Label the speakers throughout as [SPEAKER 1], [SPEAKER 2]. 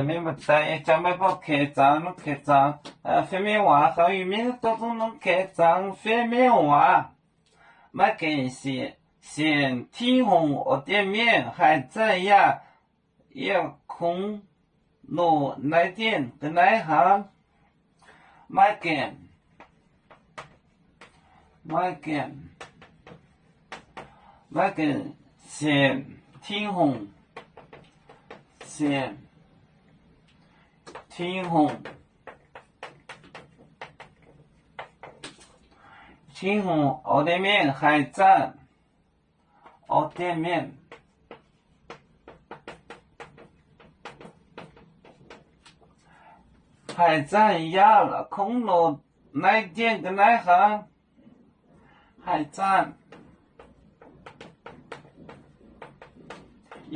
[SPEAKER 1] 明不在将买包开张弄开张，飞面娃和渔民当中弄开张飞面娃，买根线先提红我店面还在呀，也空弄来电跟来行，买根先提红先。青红熬店面海战，熬店面海战压了空楼来电跟来行，海战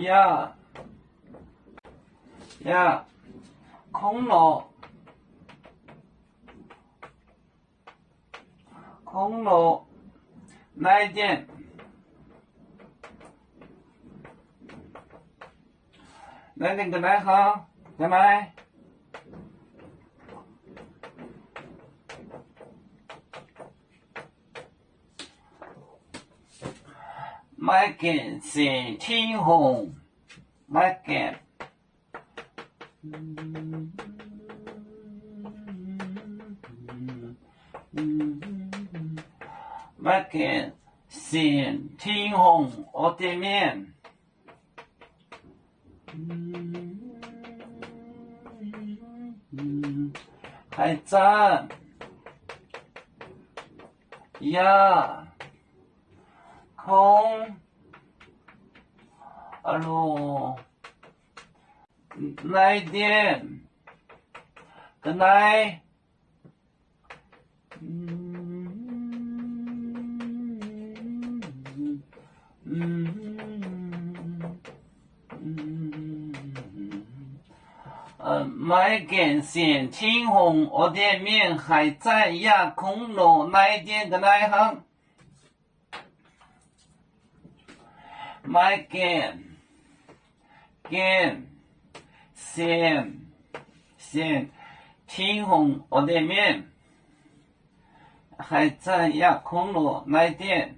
[SPEAKER 1] 压空楼来电跟来行，对吗？买件是天红，买件。买件先天红我店面，海战呀空来电跟来买件先天红我店面还在呀空楼来电跟来行，买件先天红我店面还在呀空楼来电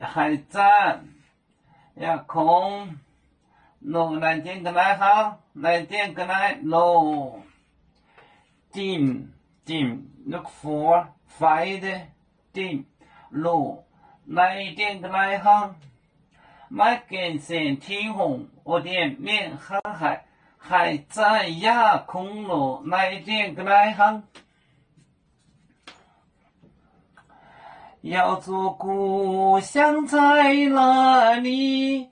[SPEAKER 1] 还在呀空楼来电跟来行，来电跟来楼dim look for find dim 楼来电跟来行，买件先天红我店面还在呀空楼来电跟来行，要做故乡在哪里？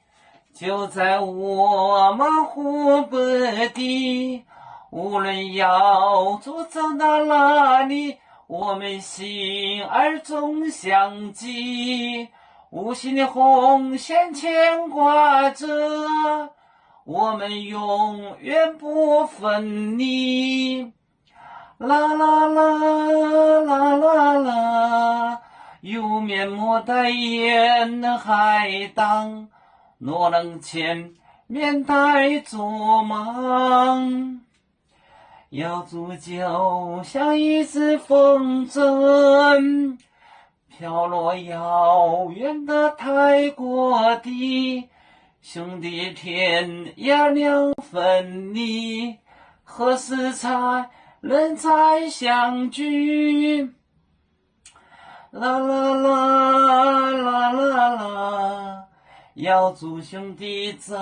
[SPEAKER 1] 就在我们湖北地，无论要走到哪里，我们心儿总相系，无形的红线牵挂着，我们永远不分离。啦啦啦啦啦啦，有面目戴眼的海荡，若能前面带做梦，要煮就像一只风筝，飘落遥远的泰国地，兄弟天涯两分离，何时才能再相聚？啦啦啦啦啦啦，要祝兄弟在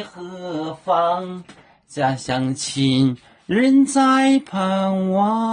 [SPEAKER 1] 何方？家乡亲人在盼望。